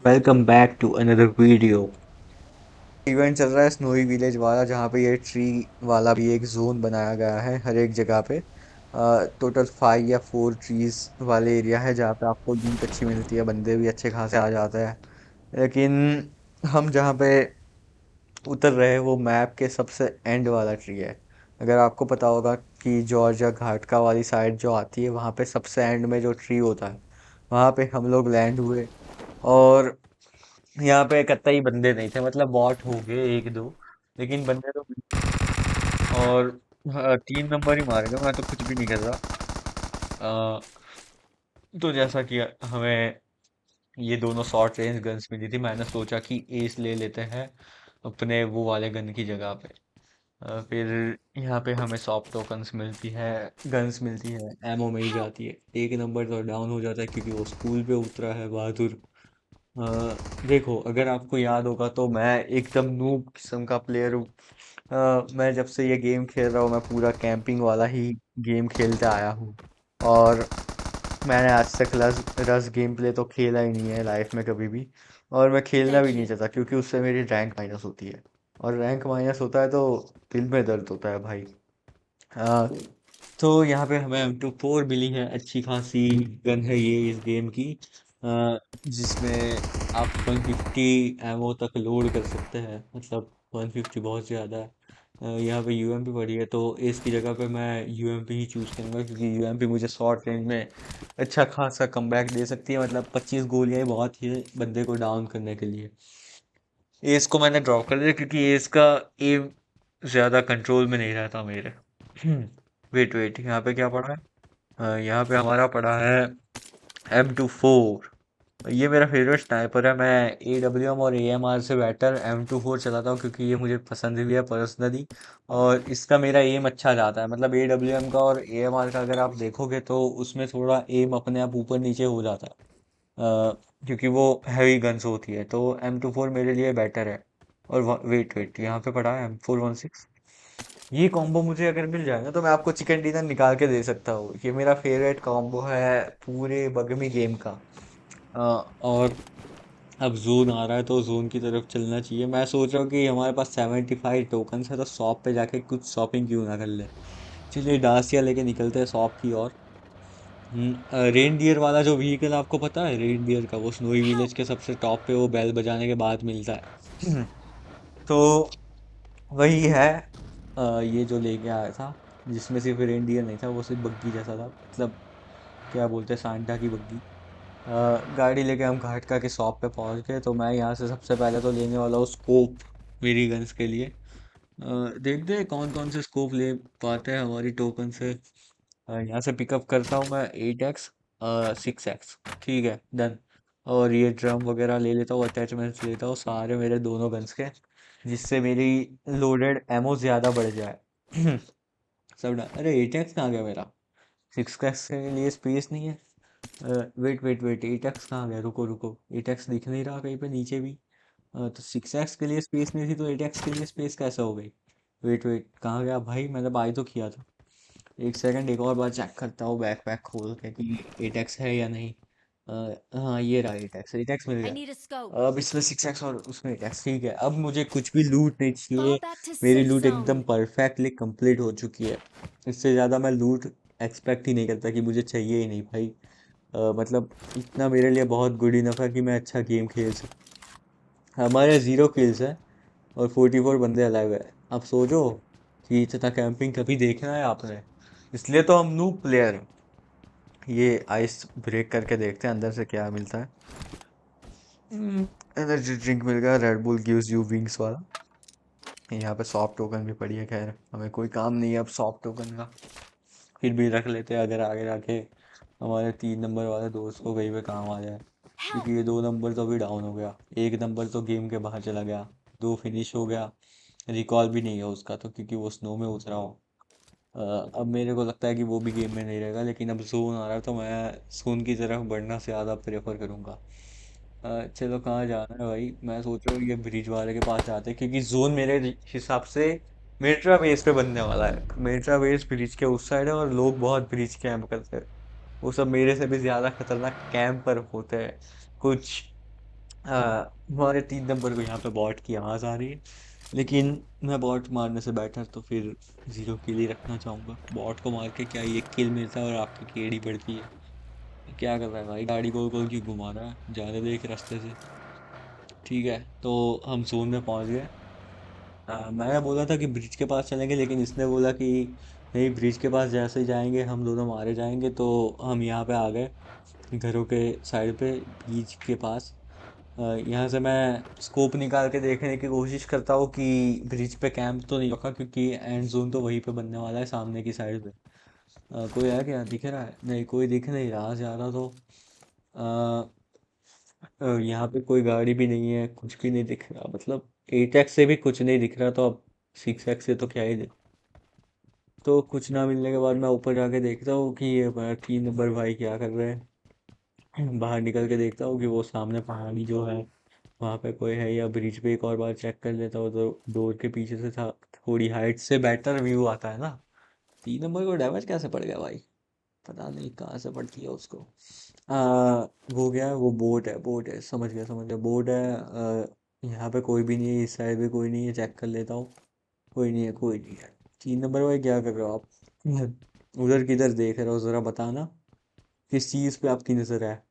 Welcome back to another video. Event चल रहा है स्नोई विलेज वाला, जहाँ पे ये ट्री वाला भी एक जोन बनाया गया है हर एक जगह पे। टोटल 5 या 4 ट्रीज वाले एरिया है जहाँ पे आपको लूट अच्छी मिलती है, बंदे भी अच्छे खासे आ जाते हैं। लेकिन हम जहाँ पे उतर रहे हैं वो मैप के सबसे एंड वाला ट्री है। अगर आपको पता होगा कि जॉर्जिया घाटका वाली साइड जो आती है, वहाँ पे सबसे एंड में जो ट्री होता है, वहाँ पे हम लोग लैंड हुए। और यहाँ पे कतई बंदे नहीं थे, मतलब बॉट हो गए एक दो, लेकिन बंदे तो और हाँ, 3 नंबर ही मारे गए, मैं तो कुछ भी नहीं कर रहा। अ, तो जैसा कि हमें ये दोनों शॉर्ट रेंज गन्स मिली थी, मैंने सोचा कि एस ले लेते हैं अपने वो वाले गन की जगह पे। फिर यहाँ पे हमें सॉफ्ट टोकन्स मिलती है, गन्स मिलती है, एमओ मिल जाती है। एक नंबर तो डाउन हो जाता है क्योंकि वो स्कूल पे उतरा है बहादुर। देखो, अगर आपको याद होगा तो मैं एकदम नूब किस्म का प्लेयर हूँ। मैं जब से ये गेम खेल रहा हूँ, मैं पूरा कैंपिंग वाला ही गेम खेलते आया हूँ। और मैंने आज तक रस रस गेम प्ले तो खेला ही नहीं है लाइफ में कभी भी। और मैं खेलना भी Thank नहीं you. चाहता क्योंकि उससे मेरी रैंक माइनस होती है। और रैंक माइनस होता है तो दिल में दर्द होता है भाई। हाँ। तो यहाँ पे हमें M24 मिली है, अच्छी खासी गन है ये इस गेम की। जिसमें आप 150 एमओ तक लोड कर सकते हैं, मतलब 150 बहुत ज़्यादा है। यहाँ पे यूएमपी पड़ी है, तो इसकी जगह पे मैं यूएमपी ही चूज़ करूँगा क्योंकि यूएमपी मुझे शॉर्ट रेंज में अच्छा खासा कमबैक दे सकती है। मतलब 25 गोलियाँ ही बहुत ही है बंदे को डाउन करने के लिए। एस को मैंने ड्रॉप कर दिया क्योंकि एस का एम ज़्यादा कंट्रोल में नहीं रहता मेरे। वेट वेट, यहाँ पे क्या पड़ा है? यहाँ पे हमारा पड़ा है M24। ये मेरा फेवरेट स्नाइपर है। मैं AWM और AMR से बेटर M24 चलाता हूँ क्योंकि ये मुझे पसंद भी है पर्सनली। और इसका मेरा एम अच्छा जाता है, मतलब AWM का और AMR का अगर आप देखोगे तो उसमें थोड़ा एम अपने आप ऊपर नीचे हो जाता है। क्योंकि वो हैवी गन्स होती है, तो M24 मेरे लिए बेटर है। और वेट वेट, यहाँ पे पड़ा है M416। ये कॉम्बो मुझे अगर मिल जाए ना तो मैं आपको चिकन डिनर निकाल के दे सकता हूँ। ये मेरा फेवरेट कॉम्बो है पूरे बगमी गेम का। और अब जोन आ रहा है तो जोन की तरफ चलना चाहिए। मैं सोच रहा हूँ कि हमारे पास 75 टोकन है, तो शॉप पे जाके कुछ शॉपिंग क्यों ना कर ले। चलिए डासिया लेके निकलते हैं शॉप की ओर। रेन डियर वाला जो व्हीकल आपको पता है, रेन डियर का, वो स्नोई विलेज Help! के सबसे टॉप पे वो बेल बजाने के बाद मिलता है। तो वही है। ये जो लेके आया था, जिसमें सिर्फ रेन डियर नहीं था, वो सिर्फ बग्गी जैसा था, मतलब क्या बोलते हैं, सांता की बग्गी। गाड़ी लेके हम घाटका के शॉप पे पहुंच गए, तो मैं यहाँ से सबसे पहले तो लेने वाला हूँ स्कोप मेरी गन्स के लिए। देखते हैं कौन कौन से स्कोप ले पाते हैं हमारी टोकन से। यहाँ से पिकअप करता हूँ मैं 8x, 6x। ठीक है, डन। और ये ड्रम वगैरह ले लेता हूँ, अटैचमेंट्स लेता हूँ सारे मेरे दोनों गन्स के, जिससे मेरी लोडेड एमओ ज़्यादा बढ़ जाए। सब डन। अरे 8x कहाँ गया मेरा? 6x के लिए स्पेस नहीं है। वेट वेट वेट, 8x कहाँ गया? रुको रुको, 8x दिख नहीं रहा कहीं पे नीचे भी। तो 6x के लिए स्पेस नहीं थी तो 8x के लिए स्पेस कैसे हो गई? वेट वेट, कहाँ गया भाई? मैंने बाई तो किया था। एक सेकंड, एक और बार चेक करता हूँ बैक पैक खोल के कि 8x है या नहीं। हाँ, ये रहा 8x, 8x मिल I गया। need a scope. अब इसमें 6x और उसमें 8x, ठीक है। अब मुझे कुछ भी लूट नहीं Fall चाहिए। back to मेरी safe लूट एकदम zone. परफेक्टली कंप्लीट हो चुकी है। इससे ज़्यादा मैं लूट एक्सपेक्ट ही नहीं करता कि मुझे चाहिए ही नहीं भाई। मतलब इतना मेरे लिए बहुत गुड इनफ है कि मैं अच्छा गेम खेल सकूं। हमारे 0 किल्स है और 44 बंदे अलाइव है। आप सोचो कि इतना कैंपिंग कभी देखना है आपने। इसलिए तो हम नूब प्लेयर हैं। ये आइस ब्रेक करके देखते हैं अंदर से क्या मिलता है। एनर्जी ड्रिंक मिल गया, red bull gives you wings वाला। यहाँ पे सॉफ्ट टोकन भी पड़ी है, खैर हमें कोई काम नहीं है अब सॉफ्ट टोकन का। फिर भी रख लेते हैं, अगर आगे जाके हमारे 3 नंबर वाले दोस्त को कहीं पे काम आ जाए। Help! क्योंकि ये 2 नंबर तो अभी डाउन हो गया, 1 नंबर तो गेम के बाहर चला गया, 2 फिनिश हो गया। रिकॉल भी नहीं है उसका तो, क्योंकि वो स्नो में उतरा हो। अ, अब मेरे को लगता है कि वो भी गेम में नहीं रहेगा, लेकिन अब जोन आ रहा है तो मैं जोन की तरफ बढ़ना से ज़्यादा प्रेफर करूँगा। चलो, कहाँ जाना है भाई? मैं सोच रहा हूँ ये ब्रिज वाले के पास जाते हैं क्योंकि जोन मेरे हिसाब से मेट्रा बेस पे बनने वाला है। मेट्रा बेस ब्रिज के उस साइड है और लोग बहुत ब्रिज कैंप करते हैं। वो सब मेरे से भी ज्यादा खतरनाक कैंपर होते हैं कुछ। हमारे 3 नंबर को यहाँ पे बॉट की आवाज़ आ रही है, लेकिन मैं बॉट मारने से बेटर तो फिर 0 किल ही रखना चाहूँगा। बॉट को मार के क्या ही 1 किल मिलता है और आपकी केड़ी बढ़ती है। क्या कर रहा है भाई, गाड़ी गोल गोल क्यों घुमा रहा है, जाने दे एक रास्ते से। ठीक है, तो हम जोन में पहुंच गए। मैंने बोला था कि ब्रिज के पास चलेंगे, लेकिन इसने बोला कि नहीं, ब्रिज के पास जैसे ही जाएंगे हम दोनों मारे जाएंगे। तो हम यहाँ पे आ गए, घरों के साइड पे, बीच के पास। यहाँ से मैं स्कोप निकाल के देखने की कोशिश करता हूँ कि ब्रिज पे कैंप तो नहीं रखा, क्योंकि एंड जोन तो वहीं पे बनने वाला है, सामने की साइड पे। कोई है क्या, दिख रहा है? नहीं, कोई दिख नहीं रहा ज़्यादा तो। यहाँ पे कोई गाड़ी भी नहीं है, कुछ भी नहीं दिख रहा, मतलब 8x से भी कुछ नहीं दिख रहा, तो अब 6x से तो क्या ही दिख। तो कुछ ना मिलने के बाद मैं ऊपर जाके देखता हूँ कि ये हमारा 3 नंबर भाई क्या कर रहे हैं। बाहर निकल के देखता हूँ कि वो सामने पहाड़ी जो है वहाँ पे कोई है, या ब्रिज पे एक और बार चेक कर लेता हूँ, तो डोर के पीछे से था, थोड़ी हाइट से बेटर व्यू आता है ना। 3 नंबर को डैमेज कैसे पड़ गया भाई, पता नहीं कहाँ से पड़ती है उसको। वो गया, वो बोट है, बोट है, समझ गया समझ गया, बोट है। यहाँ पे कोई भी नहीं है, इस साइड भी कोई नहीं है, चेक कर लेता हूँ। कोई नहीं है, कोई नहीं है। 3 नंबर भाई क्या कर रहे हो आप? उधर किधर देख रहे हो जरा बताना, किस चीज़ पे आपकी नज़र है?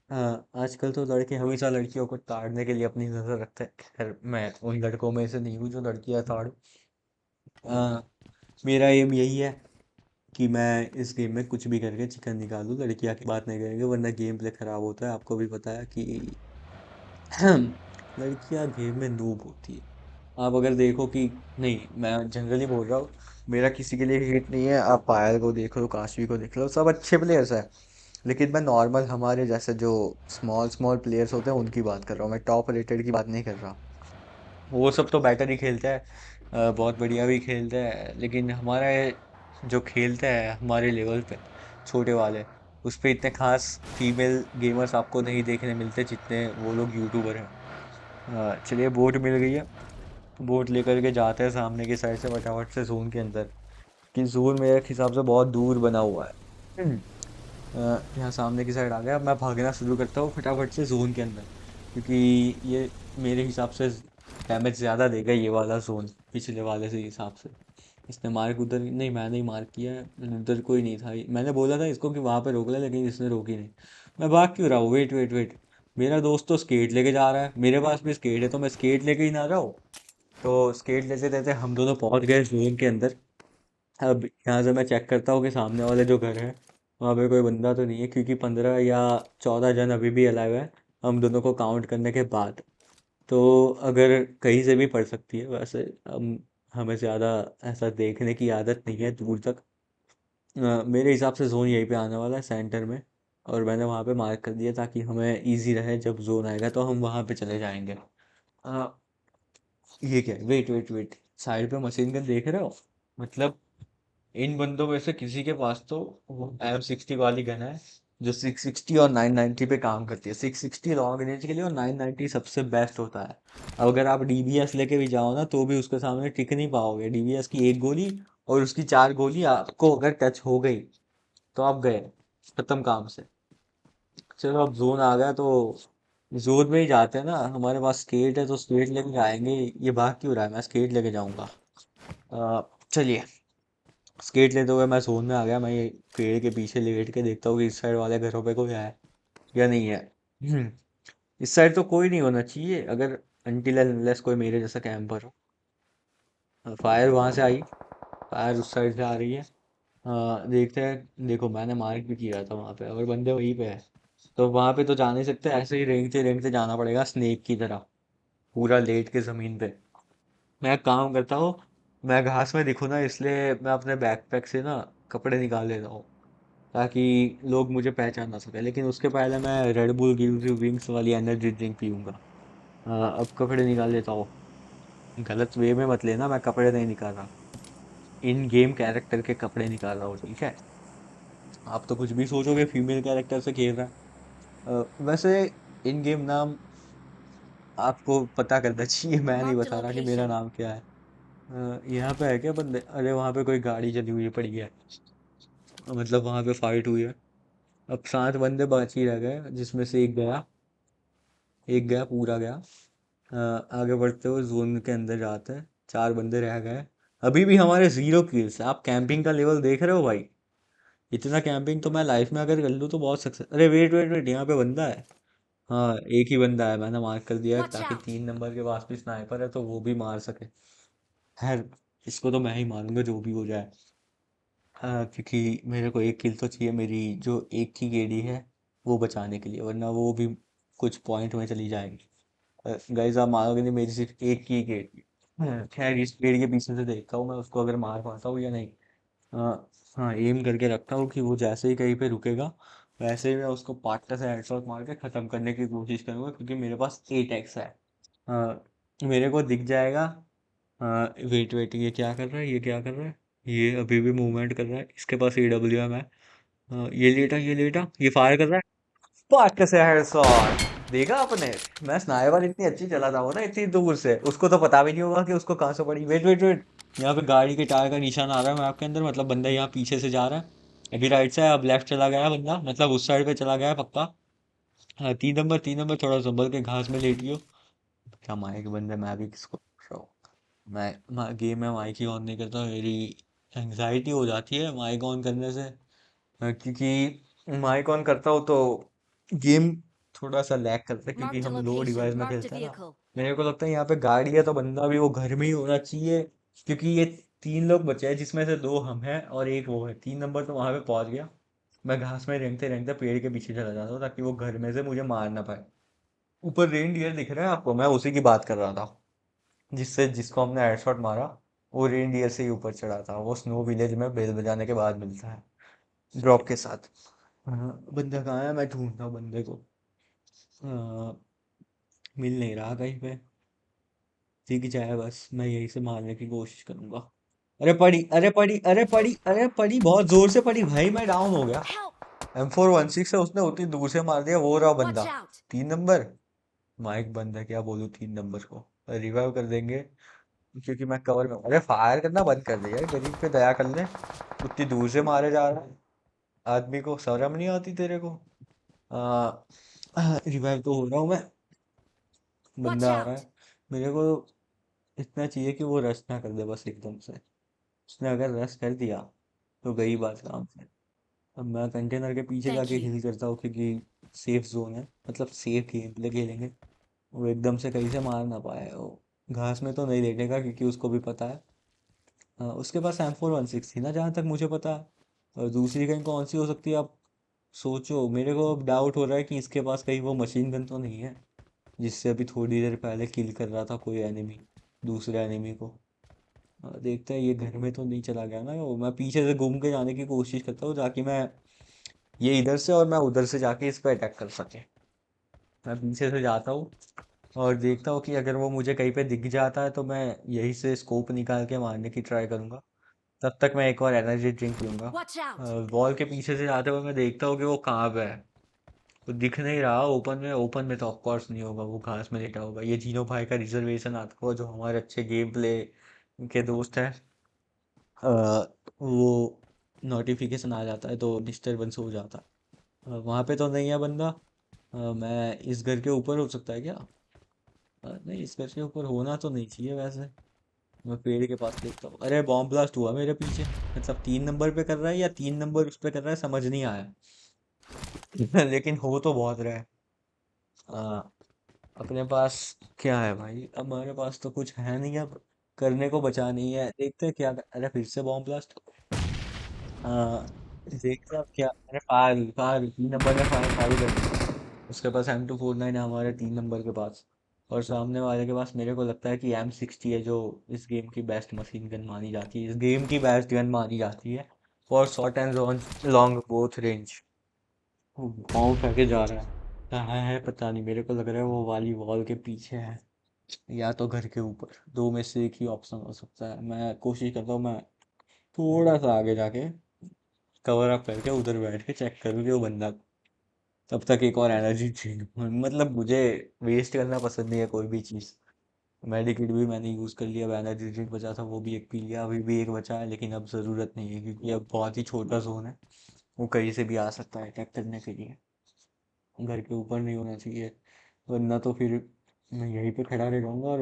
आजकल तो लड़के हमेशा लड़कियों को ताड़ने के लिए अपनी नज़र रखते हैं। खैर, मैं उन लड़कों में से नहीं हूँ जो लड़कियां ताड़ू। आ, मेरा एम यही है कि मैं इस गेम में कुछ भी करके चिकन निकालूं, लड़कियां की बात नहीं करेंगे वरना गेम प्ले खराब होता है, आपको भी पता है कि लड़कियां गेम में नूब होती है। आप अगर देखो कि, नहीं मैं जनरली बोल रहा हूँ, मेरा किसी के लिए हेट नहीं है, आप पायल को देख लो, काशवी को देख लो, सब अच्छे प्लेयर्स हैं। लेकिन मैं नॉर्मल हमारे जैसे जो स्मॉल स्मॉल प्लेयर्स होते हैं उनकी बात कर रहा हूँ, मैं टॉप रेटेड की बात नहीं कर रहा। वो सब तो बेटर ही खेलते हैं, बहुत बढ़िया भी खेलते हैं, लेकिन हमारा जो खेलते हैं हमारे लेवल पे, छोटे वाले, उस पे इतने खास फीमेल गेमर्स आपको नहीं देखने मिलते जितने वो लोग यूट्यूबर हैं। चलिए, बोट मिल गई है, बोट लेकर के जाते हैं सामने की साइड से फटाफट से जोन के अंदर, कि जोन मेरे हिसाब से बहुत दूर बना हुआ है। यहाँ सामने की साइड आ गया, अब मैं भागना शुरू करता हूँ फटाफट से जोन के अंदर, क्योंकि ये मेरे हिसाब से डैमेज ज़्यादा देगा ये वाला जोन, पिछले वाले से हिसाब से। इसने मार्क उधर नहीं, मैंने ही मार्क किया है, उधर कोई नहीं था। मैंने बोला था इसको कि वहाँ पे रोक ले, लेकिन इसने रोकी नहीं। मैं भाग क्यों रहा हूँ, वेट वेट वेट, मेरा दोस्त तो स्केट लेके जा रहा है, मेरे पास भी स्केट है, तो मैं स्केट लेके ही ना जाऊँ। तो स्केट लेते लेते हम दोनों पहुंच गए जोन के अंदर। अब यहाँ से मैं चेक करता हूँ कि सामने वाले जो घर है वहाँ पे कोई बंदा तो नहीं है, क्योंकि 15 या 14 जन अभी भी अलाइव है, हम दोनों को काउंट करने के बाद। तो अगर कहीं से भी पड़ सकती है वैसे, हम हमें ज़्यादा ऐसा देखने की आदत नहीं है दूर तक। मेरे हिसाब से जोन यहीं पे आने वाला है सेंटर में, और मैंने वहाँ पे मार्क कर दिया ताकि हमें इजी रहे, जब जोन आएगा तो हम वहाँ पे चले जाएंगे। अ, ये क्या है, वेट वेट वेट, साइड पे मशीन गन देख रहे हो? मतलब इन बंदों में से किसी के पास तो वो M60 वाली गन है, जो 660 और 990 पे काम करती है। 660 लॉन्ग रेंज के लिए और 990 सबसे बेस्ट होता है। अब अगर आप डीबीएस लेके भी जाओ ना, तो भी उसके सामने टिक नहीं पाओगे। डीबीएस की एक गोली और उसकी 4 गोली आपको अगर टच हो गई तो आप गए, खत्म काम से। चलो, अब जोन आ गया तो जोन में ही जाते हैं ना, हमारे पास स्केट है तो स्केट लेके जाएंगे। ये भाग क्यों रहा है, मैं स्केट लेके जाऊंगा। चलिए, स्केट लेते हुए मैं जोन में आ गया। मैं ये पेड़ के पीछे लेट के देखता हूँ कि इस साइड वाले घरों पे कोई है या नहीं है। इस साइड तो कोई नहीं होना चाहिए, अगर अनटिल अनलेस कोई मेरे जैसा कैंपर हो। फायर वहां से आई, फायर उस साइड से आ रही है। देखते हैं, देखो मैंने मार्क भी किया था वहां पे, और बंदे वहीं पे है। तो वहां पे तो जा नहीं सकते, ऐसे ही रेंगते जाना पड़ेगा स्नेक की तरह, पूरा लेट के जमीन पे। मैं एक काम करता हूँ, मैं घास में दिखूँ ना, इसलिए मैं अपने बैकपैक से ना कपड़े निकाल लेता हूँ, ताकि लोग मुझे पहचान ना सके। लेकिन उसके पहले मैं red bull gives you wings वाली एनर्जी ड्रिंक पीऊंगा। अब कपड़े निकाल लेता हूँ। गलत वे में मत लेना, मैं कपड़े नहीं निकाल रहा, इन गेम कैरेक्टर के कपड़े निकाल रहा हूँ, ठीक है? आप तो कुछ भी सोचोगे फीमेल कैरेक्टर से खेल रहा है। वैसे इन गेम नाम आपको पता करना चाहिए, मैं नहीं Marked a बता रहा कि मेरा location. नाम क्या है। यहाँ पे है क्या बंदे? अरे वहाँ पे कोई गाड़ी चली हुई पड़ी है, मतलब वहाँ पे फाइट हुई है। अब 7 बंदे बाकी रह गए, जिसमें से एक गया। एक गया, पूरा गया। आगे बढ़ते हुए जोन के अंदर जाते हैं, 4 बंदे रह गए। अभी भी हमारे 0 किल्स। आप कैंपिंग का लेवल देख रहे हो भाई? इतना कैंपिंग तो मैं लाइफ में अगर कर लूँ तो बहुत सक्सेस। अरे वेट वेट वेट, यहाँ पे बंदा है। हाँ, एक ही बंदा है, मैंने मार्क कर दिया है Watch ताकि out! 3 नंबर के पास भी स्नाइपर है तो वो भी मार सके। खैर, इसको तो मैं ही मारूंगा जो भी हो जाए। क्योंकि मेरे को 1 किल तो चाहिए, मेरी जो एक की गेडी है वो बचाने के लिए, वरना वो भी कुछ पॉइंट में चली जाएगी। गाइस, आप मानोगे नहीं, मेरी सिर्फ एक की गेडी। खैर, इस पेड़ के पीछे से देखता हूँ मैं उसको अगर मार पाता हूँ या नहीं। हाँ। हाँ, एम करके रखता हूँ कि वो जैसे ही कहीं पे रुकेगा वैसे ही मैं उसको पाट्टा से हेडशॉट मार के खत्म करने की कोशिश करूंगा, क्योंकि मेरे पास 8x है। हाँ, मेरे को दिख जाएगा। हाँ, वेट वेट, ये क्या कर रहा है, ये क्या कर रहा है? ये अभी भी मूवमेंट कर रहा है, इसके पास AWM है। हाँ, ये लेटा, ये लेटा, ये फायर कर रहा है। पाट्टा से हेडशॉट देखा आपने? मैं स्नाइपर इतनी अच्छी चलाता हूँ ना, इतनी दूर से उसको तो पता भी नहीं होगा कि उसको कहाँ से पड़ी। वेट वेट वेट, यहाँ पे गाड़ी के टायर का निशान आ रहा है मैप के अंदर, मतलब बंदा यहाँ पीछे से जा रहा है। अभी राइट से, अब लेफ्ट चला गया है बंदा, मतलब उस साइड पे चला गया है पक्का। हाँ, 3 नंबर, 3 नंबर, थोड़ा संभल के घास में लेटियो। क्या माइक बंद है, मैं भी किसको पूछ रहा हूँ? मैं गेम में माइक ही ऑन नहीं करता, मेरी एंग्जाइटी हो जाती है माइक ऑन करने से। क्योंकि माइक ऑन करता हूँ तो गेम थोड़ा सा लैग करता है, क्योंकि Marked a हम लो डिवाइस location. में Marked a खेलते हैं ना। vehicle. मेरे को लगता है यहाँ पे गाड़ी है तो बंदा भी वो घर में ही होना चाहिए, क्योंकि ये 3 लोग बचे हैं जिसमें से 2 हम हैं और एक वो है। 3 नंबर तो वहां पे पहुंच गया। मैं घास में रेंगते रेंगते पेड़ के पीछे चला जाता हूँ ताकि वो घर में से मुझे मार ना पाए। ऊपर रेन डियर दिख रहा है आपको? मैं उसी की बात कर रहा था, जिससे जिसको हमने हेडशॉट मारा। वो रेन डियर से ही ऊपर चढ़ा था, वो स्नो विलेज में बेल बजाने के बाद मिलता है, ड्रॉप के साथ। हाँ, बंदा कहाँ है? मैं ढूंढ रहा हूँ बंदे को। हाँ, मिल नहीं रहा कहीं पे। दिख जाए बस, मैं यहीं से मारने की कोशिश करूंगा। अरे पड़ी, अरे पड़ी, अरे पड़ी, अरे पड़ी, बहुत जोर से पड़ी भाई, मैं डाउन हो गया। Help! M416 से उसने उतनी दूर से मार दिया, वो रहा Watch बंदा। out! 3 नंबर। माइक बंद है, क्या बोलूं 3 नंबर को? रिवाइव कर देंगे, क्योंकि मैं कवर में हूँ। अरे फायर करना बंद कर दे यार, गरीब पे दया कर ले। उतनी दूर से मारे जा रहा है आदमी को, शर्म नहीं आती तेरे को? आ, रिवाइव तो हो रहा हूँ मैं। Watch बंदा आ रहा out! है। मेरे को इतना चाहिए कि वो रश ना कर दे बस एकदम से। उसने अगर रश कर दिया तो गई बात काम से। अब मैं कंटेनर के पीछे Thank जाके you. हिल करता हूँ, क्योंकि सेफ जोन है, मतलब सेफ गेम प्ले खेलेंगे। वो एकदम से कहीं से मार ना पाए वो। घास में तो नहीं लेटेगा, क्योंकि उसको भी पता है। उसके पास M416 थी ना, जहाँ तक मुझे पता है। और दूसरी कहीं कौन सी हो सकती है आप सोचो। मेरे को अब डाउट हो रहा है कि इसके पास कहीं वो मशीन गन तो नहीं है, जिससे अभी थोड़ी देर पहले किल कर रहा था कोई एनिमी, दूसरे एनिमी को। देखते हैं, ये घर में तो नहीं चला गया ना वो। मैं पीछे से घूम के जाने की कोशिश करता हूँ ताकि मैं ये इधर से और मैं उधर से जाके इस पर अटैक कर सके। मैं पीछे से जाता हूँ और देखता हूँ कि अगर वो मुझे कहीं पे दिख जाता है तो मैं यहीं से स्कोप निकाल के मारने की ट्राई करूंगा। तब तक मैं एक और एनर्जी ड्रिंक लूंगा। Watch out! वॉल के पीछे से जाते हुए मैं देखता हूँ कि वो कहाँ पे है। वो दिख नहीं रहा ओपन में। ओपन में तो ऑफकोर्स नहीं होगा, वो घास में लेटा होगा। ये जीनो भाई का रिजर्वेशन आता होगा, जो हमारे अच्छे गेम प्ले के दोस्त हैं। वो नोटिफिकेशन आ जाता है तो डिस्टरबेंस हो जाता है। वहाँ पे तो नहीं है बंदा। मैं इस घर के ऊपर हो सकता है क्या? नहीं, इस घर के ऊपर होना तो नहीं चाहिए वैसे। मैं पेड़ के पास देखता हूँ। अरे बॉम्ब ब्लास्ट हुआ मेरे पीछे, मतलब 3 नंबर पे कर रहा है या 3 नंबर उस पे कर रहा है, समझ नहीं आया। लेकिन हो तो बहुत रहा है। हाँ, अपने पास क्या है भाई? अब हमारे पास तो कुछ है नहीं अब, करने को बचा नहीं है। देखते हैं क्या अरे फिर से बॉम्ब ब्लास्ट। हाँ, देखते हैं अब क्या। अरे फायर फायर, 3 नंबर ने फायर चालू कर दिया। उसके पास M249 है, हमारे 3 नंबर के पास। और सामने वाले के पास मेरे को लगता है कि M60 है, जो इस गेम की बेस्ट मशीन गन मानी जाती है, इस गेम की बेस्ट गन मानी जाती है। For short and long both range. वो बॉम्ब फेंके जा रहा है। कहाँ है पता नहीं, मेरे को लग रहा है वो वाली वॉल के पीछे है, या तो घर के ऊपर। दो में से एक ही ऑप्शन हो सकता है। मैं कोशिश करता हूँ, मैं थोड़ा सा आगे जाके कवर अप करके उधर बैठ के चेक करूँ कि वो बंदा। तब तक एक और एनर्जी ड्रिंक, मतलब मुझे वेस्ट करना पसंद नहीं है कोई भी चीज़। मेडिकेट भी मैंने यूज़ कर लिया, अब एनर्जी ड्रिंक बचा था वो भी एक पी लिया, अभी भी एक बचा है, लेकिन अब ज़रूरत नहीं है क्योंकि अब बहुत ही छोटा जोन है। वो कहीं से भी आ सकता है अटैक करने के लिए। घर के ऊपर नहीं होना चाहिए। वरना तो फिर मैं यहीं पे खड़ा रह जाऊंगा और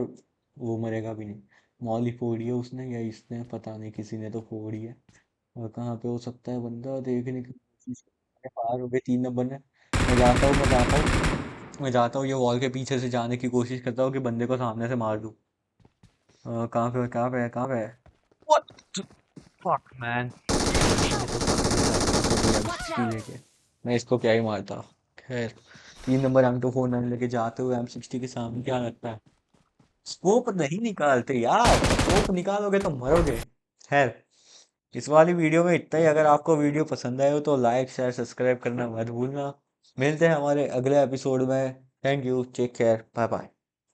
वो मरेगा भी नहीं। मॉल ही फोड़ी है उसने या इसने, पता नहीं, किसी ने तो फोड़ी है। और कहाँ पे हो सकता है बंदा, देखने की कोशिश कर। पार हो गए 3 नंबर में। मैं जाता हूँ ये वॉल के पीछे से जाने की कोशिश करता हूँ कि बंदे को सामने से मार दूँ। कहाँ पे है? What the fuck man? ये तो सामने से आ गया छोटी M60 लेके। मैं इसको क्या ही मारता। खैर, 3 नंबर M249 लेके जाते हुए M60 के सामने क्या लगता है। स्कोप नहीं निकालते यार, स्कोप निकालोगे तो मरोगे। खैर, इस वाली वीडियो में इतना ही। अगर आपको वीडियो पसंद आए हो तो लाइक शेयर सब्सक्राइब करना मत भूलना। मिलते हैं हमारे अगले एपिसोड में। Thank you, take care, bye bye.